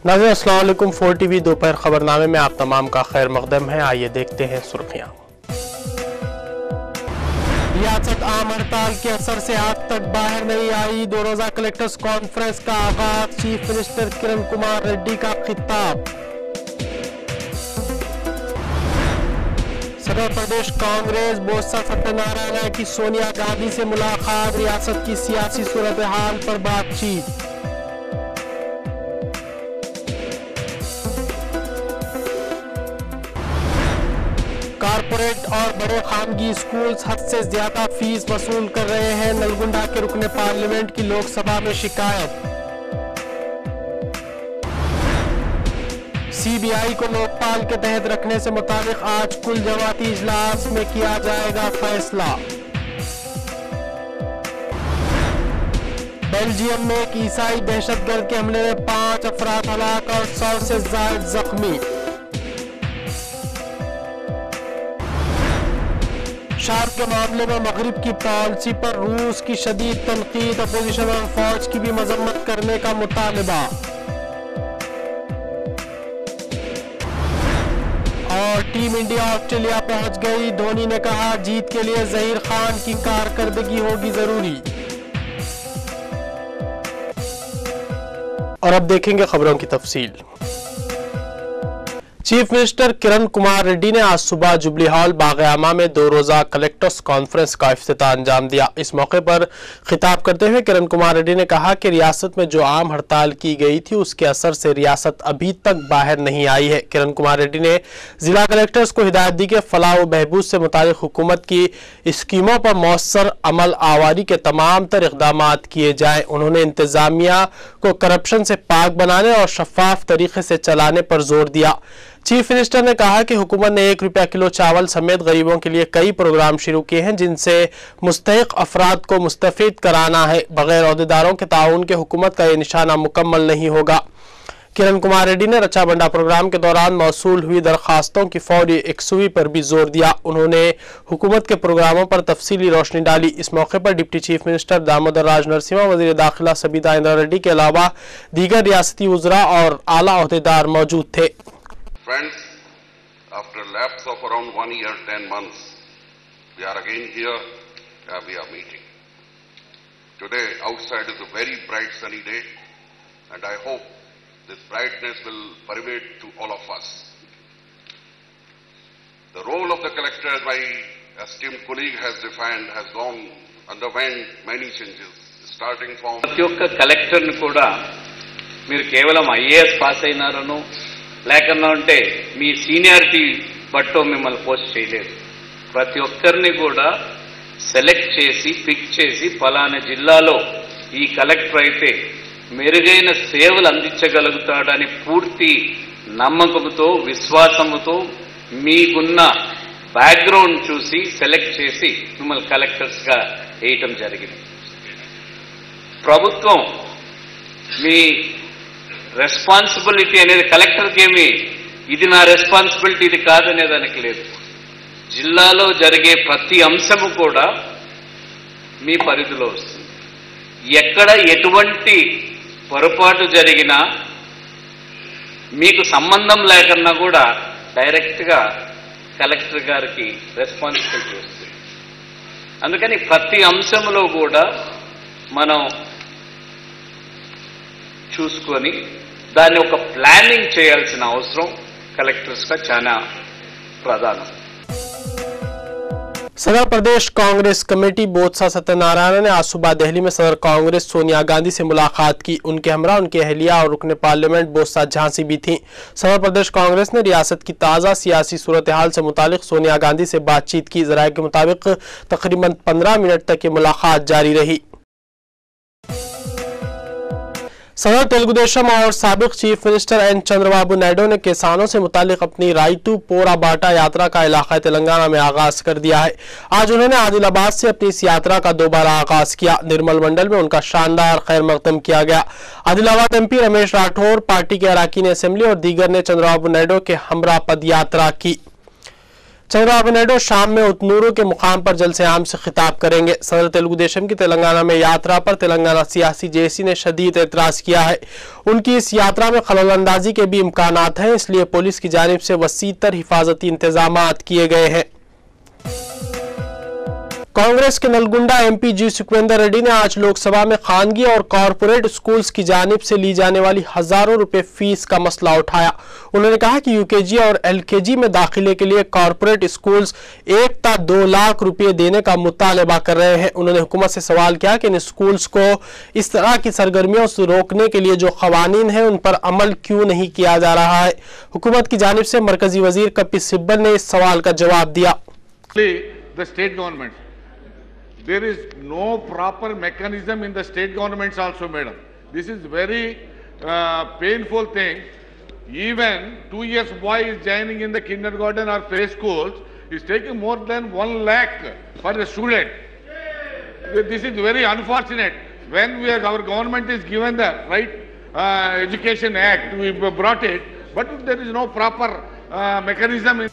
नाज़रीन अस्सलाम वालेकुम। 4 TV दोपहर खबरनामे में आप तमाम का खैर मकदम है। आइए देखते हैं सुर्खियां। रियासत आम हड़ताल के असर से आज तक बाहर नहीं आई। 2 रोजा कलेक्टर्स कॉन्फ्रेंस का आगाज। चीफ मिनिस्टर किरण कुमार रेड्डी का खिताब। सदर प्रदेश कांग्रेस बोत्सा सत्यनारायण की सोनिया गांधी से मुलाकात। रियासत की सियासी सूरत हाल पर बातचीत। कारपोरेट और बड़े खानगी स्कूल्स हद से ज्यादा फीस वसूल कर रहे हैं। नलगुंडा के रुकने पार्लियामेंट की लोकसभा में शिकायत। सीबीआई को लोकपाल के तहत रखने से मुताबिक आज कुल जमाती इजलास में किया जाएगा फैसला। बेल्जियम में एक ईसाई दहशतगर्द के हमले में 5 अफराद हलाक और 100 से ज्यादा जख्मी। शार के मामले में मगरिब की पॉलिसी पर रूस की शदीद तनकीद। अपोजिशन और फौज की भी मजम्मत करने का मुतालबा। और टीम इंडिया ऑस्ट्रेलिया पहुंच गई। धोनी ने कहा जीत के लिए जहीर खान की कारकर्दगी होगी जरूरी। और अब देखेंगे खबरों की तफसील। चीफ मिनिस्टर किरण कुमार रेड्डी ने आज सुबह जुबली हॉल बाग-ए-आमा में 2 रोजा कलेक्टर्स कॉन्फ्रेंस का इफ्तिताह अंजाम दिया। इस मौके पर खिताब करते हुए किरण कुमार रेड्डी ने कहा कि रियासत में जो आम हड़ताल की गई थी उसके असर से रियासत अभी तक बाहर नहीं आई है। किरण कुमार रेड्डी ने जिला कलेक्टर्स को हिदायत दी कि फलाह व बहबूद से मुतालिक हुकूमत की स्कीमों पर मौसर अमल आवारी के तमाम तर इक़दाम किए जाएं। उन्होंने इंतजामिया को करप्शन से पाक बनाने और शफाफ तरीके से चलाने पर जोर दिया। चीफ मिनिस्टर ने कहा कि हुकूमत ने 1 रुपया किलो चावल समेत गरीबों के लिए कई प्रोग्राम शुरू किए हैं जिनसे मुस्तहिक अफराद को मुस्तफीद कराना है। बगैर अहदेदारों के ताउन के हुकूमत का यह निशाना मुकम्मल नहीं होगा। किरण कुमार रेड्डी ने रचा बंडा प्रोग्राम के दौरान मौसूल हुई दरखास्तों की फौरी यकसुई पर भी जोर दिया। उन्होंने हुकूमत के प्रोग्रामों पर तफसीली रोशनी डाली। इस मौके पर डिप्टी चीफ मिनिस्टर दामोदर राज नरसिम्हा, वजीर दाखिला सबीता इंदिरा रेड्डी के अलावा दीगर रियासती वज़रा और आला अहदेदार मौजूद थे। Friends, after a lapse of around 1 year, 10 months, we are again here, we are meeting. Today, outside is a very bright sunny day, and I hope this brightness will permeate to all of us. The role of the collector, as my esteemed colleague has defined, has underwent many changes, starting from... ప్రతి ఒక్క కలెక్టర్ని కూడా మీరు కేవలం IAS pass అయినారను లేకన్నా ఉంటే మీ seniority బట్టో మిమ్మల్ని post చేయలేదు. ప్రతి ఒక్కరిని కూడా సెలెక్ట్ చేసి పిక్ చేసి ఫలానా జిల్లాలో ఈ కలెక్టర్ అయితే మెరుగైన సేవలు అందించగలుగుతాడని పూర్తి నమ్మకంతో విశ్వాసంతో మీకున్న బ్యాక్గ్రౌండ్ చూసి సెలెక్ట్ చేసి మిమ్మల్ని కలెక్టర్స్గా వేయటం జరిగింది. ప్రభుత్వం మీ రెస్పాన్సిబిలిటీ అనేది కలెక్టర్కి ఏమి ఇది నా రెస్పాన్సిబిలిటీ ఇది కాదనే దానికి లేదు. జిల్లాలో జరిగే ప్రతి అంశము కూడా మీ పరిధిలో వస్తుంది. ఎక్కడ ఎటువంటి పొరపాటు జరిగినా మీకు సంబంధం లేకన్నా కూడా డైరెక్ట్గా కలెక్టర్ గారికి రెస్పాన్సిబిలిటీ వస్తుంది. అందుకని ప్రతి అంశంలో కూడా మనం చూసుకొని దాన్ని ఒక ప్లానింగ్ చేయాల్సిన అవసరం కలెక్టర్స్గా చాలా ప్రధానం. सदर प्रदेश कांग्रेस कमेटी बोत्सा सत्यनारायण ने आज सुबह दिल्ली में सदर कांग्रेस सोनिया गांधी से मुलाकात की। उनके हमरा उनकी अहलिया और रुकने पार्लियामेंट बोत्सा झांसी भी थीं। सदर प्रदेश कांग्रेस ने रियासत की ताज़ा सियासी सूरत हाल से मुतालिक सोनिया गांधी से बातचीत की। ज़राए के मुताबिक तकरीबन 15 मिनट तक ये मुलाकात जारी रही। सदर तेलुगुदेशम और साबिक chief minister N Chandrababu Naidu ने किसानों से मुतालिक अपनी राइतू पोरा बाटा यात्रा का इलाका तेलंगाना में आगाज कर दिया है। आज उन्होंने आदिलाबाद से अपनी इस यात्रा का दोबारा आगाज किया। निर्मल मंडल में उनका शानदार खैर मकदम किया गया। आदिलाबाद एमपी रमेश राठौर, पार्टी के अरकान असेंबली और दीगर ने चंद्रबाबू नायडू के हमरा पद यात्रा की। चंद्रबाबू नायडू शाम में उतनूरू के मुकाम पर जलसे आम से खिताब करेंगे। सदर तेलुगु देशम की तेलंगाना में यात्रा पर तेलंगाना सियासी जेसी ने शदीद एतराज किया है। उनकी इस यात्रा में खलल अंदाजी के भी इम्कानात हैं, इसलिए पुलिस की जानिब से वसीतर हिफाजती इंतजामात किए गए हैं। कांग्रेस के नलगुंडा एमपी जी सुखविंदर रेड्डी ने आज लोकसभा में खानगी और कॉरपोरेट स्कूल्स की जानिब से ली जाने वाली हजारों रुपए फीस का मसला उठाया। उन्होंने कहा कि यूकेजी और एलकेजी में दाखिले के लिए कॉरपोरेट स्कूल्स 1.2 लाख रुपए देने का मुतालबा कर रहे हैं। उन्होंने हुकूमत से सवाल किया कि इन स्कूल्स को इस तरह की सरगर्मियों से रोकने के लिए जो कवानीन है उन पर अमल क्यों नहीं किया जा रहा है। हुकूमत की जानिब से मरकजी वजीर कपिल सिब्बल ने इस सवाल का जवाब दिया। There is no proper mechanism in the state governments also, madam. This is very painful thing. Even 2 years boy is joining in the kindergarten or play schools is taking more than 1 lakh for a student. This is very unfortunate. When our government is given the right education act, we brought it, but there is no proper mechanism.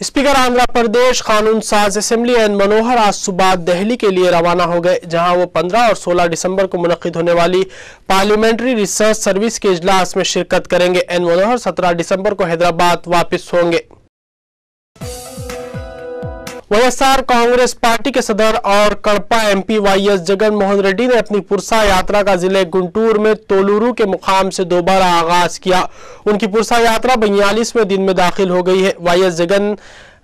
Speaker Andhra Pradesh कानून साज assembly N मनोहर आज सुबह दिल्ली के लिए रवाना हो गए, जहां वो 15 और 16 दिसंबर को मुनक्किद होने वाली पार्लियामेंट्री रिसर्च सर्विस के इजलास में शिरकत करेंगे। एन मनोहर 17 दिसंबर को हैदराबाद वापस होंगे। वाईएसआर कांग्रेस पार्टी के सदर और कड़पा एमपी वाईएस जगन मोहन रेड्डी ने अपनी पुरसा यात्रा का जिले गुंटूर में तोलूरू के मुकाम से दोबारा आगाज किया। उनकी पुरसा यात्रा 42वें दिन में दाखिल हो गई है। वाईएस जगन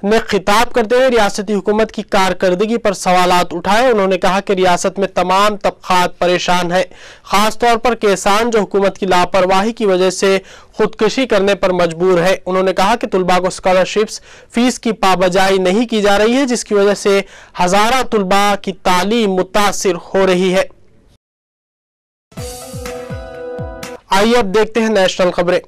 ने खिताब करते हुए रियासती हुकूमत की कारकर्दगी पर सवालात उठाए। उन्होंने कहा कि रियासत में तमाम तबकात परेशान है, खास तौर पर किसान जो हुकूमत की लापरवाही की वजह से खुदकुशी करने पर मजबूर है। उन्होंने कहा कि तुलबा को स्कॉलरशिप्स फीस की पाबजाई नहीं की जा रही है, जिसकी वजह से हजारों तुलबा की तालीम मुतासिर हो रही है। आइए अब देखते हैं नेशनल खबरें।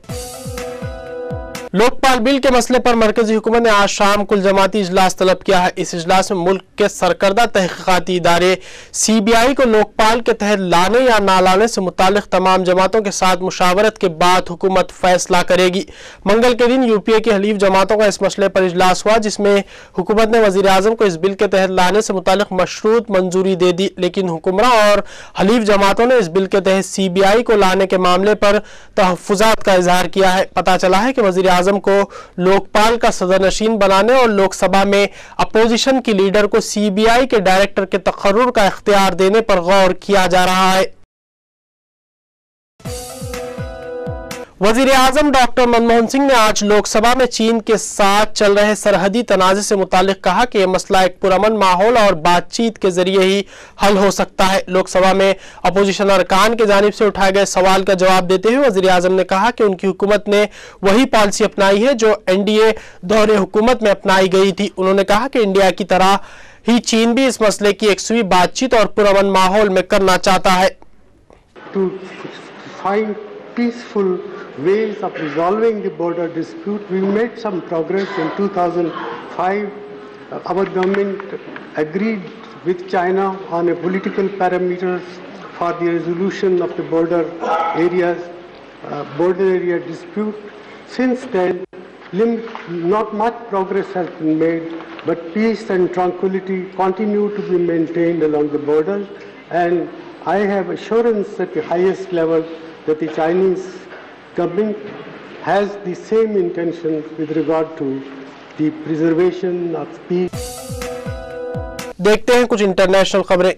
लोकपाल बिल के मसले पर मरकजी हुकूमत ने आज शाम कुल जमाती इजलास तलब किया है। इस इजलास में मुल्क के सरकर्दा तहकीकाती इदारे सीबीआई को लोकपाल के तहत लाने या ना लाने से मुतालिक तमाम जमातों के साथ मुशावरत के बाद हुकूमत फैसला करेगी। मंगल के दिन यूपीए की हलीफ जमातों का इस मसले पर इजलास हुआ, जिसमें हुकूमत ने वजीर आजम को इस बिल के तहत लाने से मुतालिक मशरूत मंजूरी दे दी, लेकिन हुक्मरां और हलीफ जमातों ने इस बिल के तहत सीबीआई को लाने के मामले पर तहफ्फुजात का इजहार किया है। पता चला है कि वजीर आजम को लोकपाल का सदरनशीन बनाने और लोकसभा में अपोजिशन की लीडर को सीबीआई के डायरेक्टर के तकर्रुर का इख्तियार देने पर गौर किया जा रहा है। वजीर आजम डॉक्टर मनमोहन सिंह ने आज लोकसभा में चीन के साथ चल रहे सरहदी तनाज़े से मुतालिक कहा कि यह मसला एक पुरअमन माहौल और बातचीत के जरिए ही हल हो सकता है। लोकसभा में अपोजिशन अरकान की जानिब से उठाए गए सवाल का जवाब देते हुए वजीर आजम ने कहा कि उनकी हुकूमत ने वही पॉलिसी अपनाई है जो एनडीए दौरे हुकूमत में अपनाई गई थी। उन्होंने कहा कि इंडिया की तरह ही चीन भी इस मसले की एकसुई बातचीत और पुरअमन माहौल में करना चाहता है। Ways of resolving the border dispute. We made some progress in 2005. Our government agreed with China on a political parameters for the resolution of the border area dispute. Since then, not much progress has been made, but peace and tranquility continue to be maintained along the border, and I have assurance at the highest level that the Chinese government has the same intention with regard to the preservation of peace. देखते हैं कुछ international खबरें।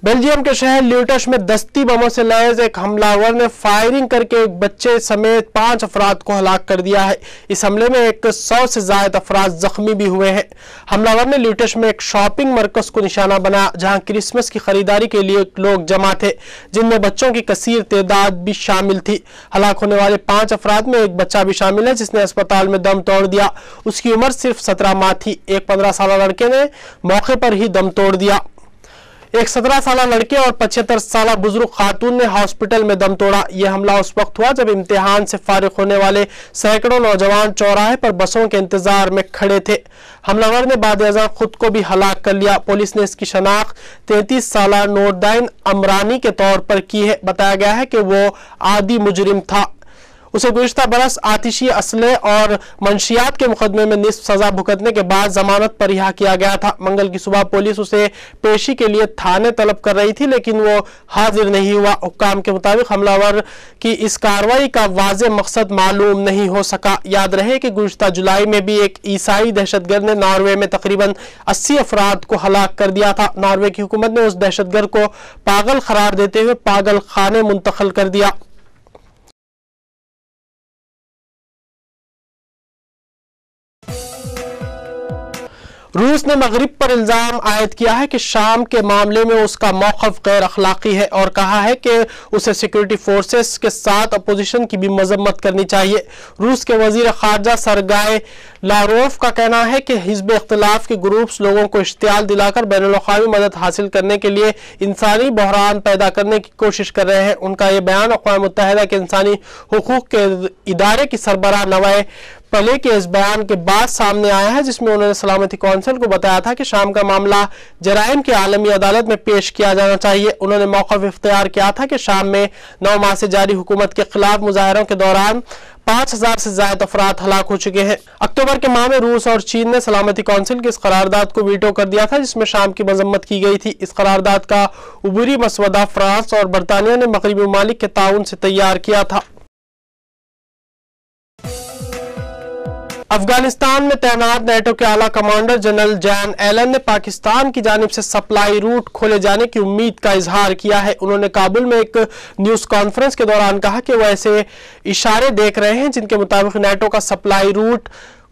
Belgium के शहर ल्यूटश में दस्ती बमों से लैस एक हमलावर ने फायरिंग करके एक बच्चे समेत 5 अफराद को हलाक कर दिया है। इस हमले में 100 से ज्यादा अफराद जख्मी भी हुए हैं। हमलावर ने ल्यूटश में एक शॉपिंग मरकज को निशाना बनाया, जहां क्रिसमस की खरीदारी के लिए लोग जमा थे, जिनमें बच्चों की कसीर तादाद भी शामिल थी। हलाक होने वाले 5 अफराद में एक बच्चा भी शामिल है, जिसने अस्पताल में दम तोड़ दिया। उसकी उम्र सिर्फ 17 माह थी। एक 15 साल लड़के ने मौके पर ही दम तोड़ दिया। एक 17 साल लड़के और 75 साल बुजुर्ग खातून ने हॉस्पिटल में दम तोड़ा। यह हमला उस वक्त हुआ जब इम्तिहान से फारिग होने वाले सैकड़ों नौजवान चौराहे पर बसों के इंतजार में खड़े थे। हमलावर ने बाद-ए-अज़ां खुद को भी हलाक कर लिया। पुलिस ने इसकी शनाख्त 33 साल नूरदाइन अमरानी के तौर पर की है। बताया गया है कि वो आदी मुजरिम था। उसे गुज़िश्ता बरस आतिशी असले और मंशियात के मुकदमे में निस्फ सजा भुगतने के बाद जमानत पर रिहा किया गया था। मंगल की सुबह पुलिस उसे पेशी के लिए थाने तलब कर रही थी, लेकिन वो हाजिर नहीं हुआ। हुक्काम के मुताबिक हमलावर की इस कार्रवाई का वाज़ेह मकसद मालूम नहीं हो सका। याद रहे कि गुज़िश्ता जुलाई में भी एक ईसाई दहशतगर्द ने नॉर्वे में तकरीबन 80 अफराद को हलाक कर दिया था। नॉर्वे की हुकूमत ने उस दहशतगर्द को पागल करार देते हुए पागल खाने मुंतकिल कर दिया। रूस ने मगरिब पर इल्जाम आयद किया है कि शाम के मामले में उसका मौक़िफ़ गैर अखलाकी है और कहा है कि उसे सिक्योरिटी फोर्सेस के साथ अपोजिशन की भी मजम्मत करनी चाहिए। रूस के वजीर खारजा सरगाई लारोफ का कहना है कि हिज़्ब इख्तिलाफ के ग्रुप्स लोगों को इश्तियाल दिलाकर बैनुल अक़वामी मदद हासिल करने के लिए इंसानी बहरान पैदा करने की कोशिश कर रहे हैं। उनका यह बयान अक़वाम मुत्तहिदा के इंसानी हुकूक़ के इदारे की सरबराह नवाए पले के इस बयान के बाद सामने आया है, जिसमें उन्होंने सलामती कौंसिल को बताया था कि शाम का मामला जराइम की आलमी अदालत में पेश किया जाना चाहिए। उन्होंने मौक़िफ़ इख्तियार किया था कि शाम में 9 माह से जारी हुकूमत के खिलाफ मुजाहरों के दौरान 5000 से ज्यादा अफराद हलाक हो चुके हैं। अक्टूबर के माह में रूस और चीन ने सलामती कौंसिल की इस करारदाद को वीटो कर दिया था, जिसमें शाम की मजम्मत की गई थी। इस करारदाद का उबूरी मसवदा फ्रांस और बरतानिया ने मगरबी ममालिक के ताउन से तैयार किया था। अफगानिस्तान में तैनात नेटो के आला कमांडर जनरल जैन एलन ने पाकिस्तान की जानिब से सप्लाई रूट खोले जाने की उम्मीद का इजहार किया है। उन्होंने काबुल में एक न्यूज कॉन्फ्रेंस के दौरान कहा कि वो ऐसे इशारे देख रहे हैं जिनके मुताबिक नेटो का सप्लाई रूट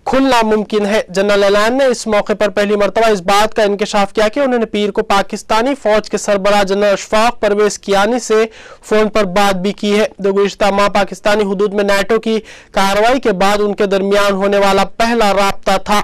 खुलना मुमकिन है। जनरल एलान ने इस मौके पर पहली मरतबा इस बात का इंकशाफ किया कि उन्होंने पीर को पाकिस्तानी फौज के सरबराह जनरल अशफाक परवेज कियानी से फोन पर बात भी की है। जो गुज़िश्ता माह पाकिस्तानी हुदूद में नेटो की कार्रवाई के बाद उनके दरमियान होने वाला पहला राब्ता था।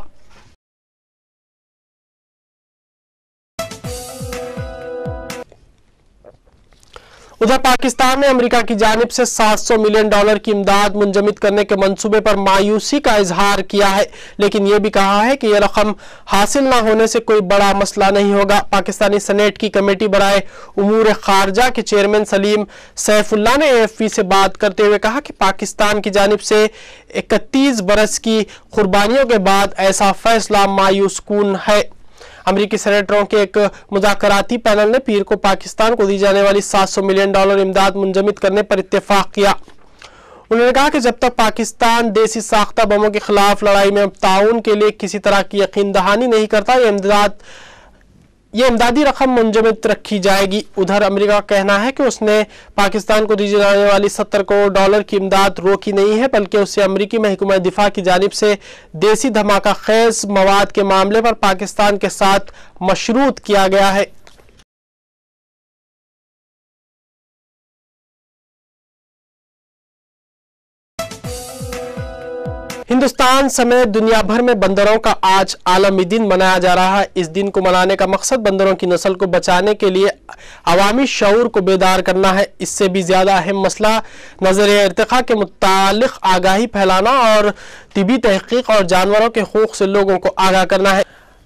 उधर पाकिस्तान ने अमेरिका की जानिब से $700 मिलियन की इमदाद मुंजमद करने के मंसूबे पर मायूसी का इजहार किया है, लेकिन यह भी कहा है कि यह रकम हासिल न होने से कोई बड़ा मसला नहीं होगा। पाकिस्तानी सेनेट की कमेटी बराए उमूर खारजा के चेयरमैन सलीम सैफुल्ला ने AFP से बात करते हुए कहा कि पाकिस्तान की जानिब से 31 बरस की कुर्बानियों के बाद ऐसा फैसला मायूस कुन है। अमेरिकी सेनेटरों के एक मुज़ाकराती पैनल ने पीर को पाकिस्तान को दी जाने वाली $700 मिलियन इमदाद मुंजमद करने पर इत्तेफाक किया। उन्होंने कहा कि जब तक पाकिस्तान देसी साख्ता बमों के खिलाफ लड़ाई में ताउन के लिए किसी तरह की यकीन दहानी नहीं करता, ये इमदादी रकम मुंजमद रखी जाएगी। उधर अमेरिका का कहना है कि उसने पाकिस्तान को दी जाने वाली $70 करोड़ की इमदाद रोकी नहीं है, बल्कि उसे अमेरिकी महकमा दिफा की जानिब से देसी धमाका खेज मवाद के मामले पर पाकिस्तान के साथ मशरूत किया गया है। हिंदुस्तान समेत दुनिया भर में बंदरों का आज आलमी दिन मनाया जा रहा है। इस दिन को मनाने का मकसद बंदरों की नस्ल को बचाने के लिए अवामी शऊर को बेदार करना है। इससे भी ज्यादा अहम मसला नजर इर्तिका के मुतालिक आगाही फैलाना और तिबी तहकीक और जानवरों के हुकूक से लोगों को आगाह करना है।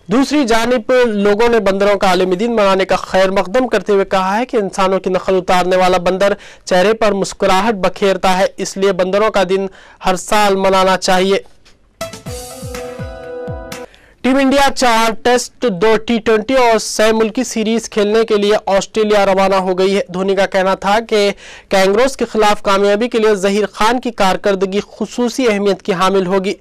दूसरी जानिब लोगों ने बंदरों का आलमी दिन मनाने का खैर मकदम करते हुए कहा है कि इंसानों की नकल उतारने वाला बंदर चेहरे पर मुस्कुराहट बखेरता है, इसलिए बंदरों का दिन हर साल मनाना चाहिए। टीम इंडिया 4 टेस्ट 2 T20 और 6 मुल्की सीरीज खेलने के लिए ऑस्ट्रेलिया रवाना हो गई है। धोनी का कहना था कि कैंगरोज के खिलाफ कामयाबी के लिए जहीर खान की कारकर्दगी खुसूसी अहमियत की हामिल होगी।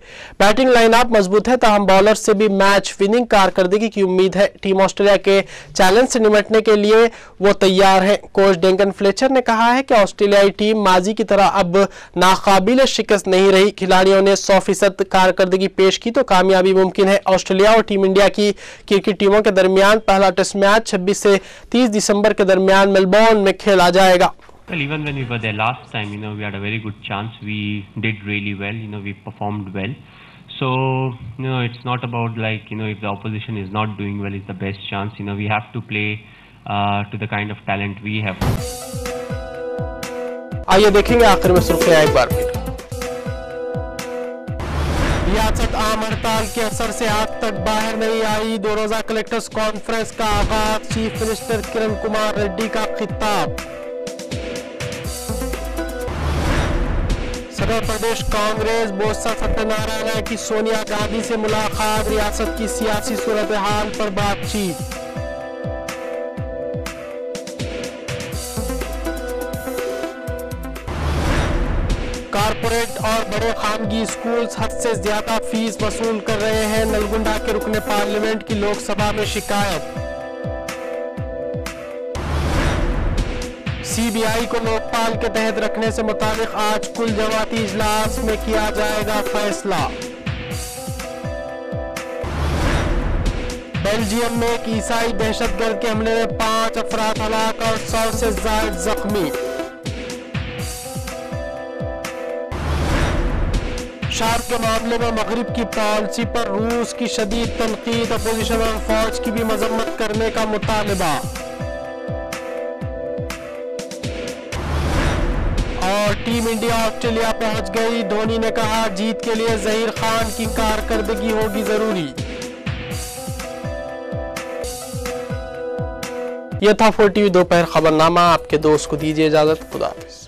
बैटिंग लाइनअप मजबूत है, ताहम बॉलर से भी मैच विनिंग कारकर्दगी की उम्मीद है। टीम ऑस्ट्रेलिया के चैलेंज से निपटने के लिए वो तैयार है। कोच डेंकन फ्लेचर ने कहा है कि ऑस्ट्रेलियाई टीम माजी की तरह अब नाकाबिल शिकस्त नहीं रही। खिलाड़ियों ने 100% कारकर्दगी पेश की तो कामयाबी मुमकिन है। ऑस्ट्रेलिया और टीम इंडिया की क्रिकेट टीमों के दरमियान पहला टेस्ट मैच 26 से 30 दिसंबर के दरमियान मेलबोर्न में खेला जाएगा। Well, even when we were there last time, we had a very good chance. We did really well. We performed well. So, it's not about if the opposition is not doing well, it's the best chance. We have to play to the kind of talent we have. आइए देखेंगे आखिर में सुर्खियां एक बार फिर। रियासत आम हड़ताल के असर से आज तक बाहर नहीं आई। 2 रोजा कलेक्टर्स कॉन्फ्रेंस का आगाज। चीफ मिनिस्टर किरण कुमार रेड्डी का खिताब। صدر پردیش کانگریس بوسا ستیہ کی سونیا گاندھی سے ملاقات، ریاست کی سیاسی صورتحال پر بات چیت۔ کارپوریٹ اور بڑے خانگی اسکولز حد سے زیادہ فیس وصول کر رہے ہیں، نلگنڈا کے رکن پارلیمنٹ کی لوک سبھا میں شکایت۔ سی بی آئی کو لوک پال کے تحت رکھنے سے متعلق آج کل جماعتی اجلاس میں کیا جائے گا فیصلہ۔ بیلجیم میں ایک عیسائی دہشت گرد کے حملے میں 5 افراد ہلاک اور 100 سے زائد زخمی۔ شام کے معاملے میں مغرب کی پالیسی پر روس کی شدید تنقید، اپوزیشن اور فوج کی بھی مذمت کرنے کا مطالبہ۔ اور ٹیم انڈیا آسٹریلیا پہنچ گئی، دھونی نے کہا جیت کے لیے ظہیر خان کی کارکردگی ہوگی ضروری۔ یہ تھا 4 ٹی وی دوپہر خبرنامہ، آپ کے دوست کو دیجیے اجازت، خدا حافظ۔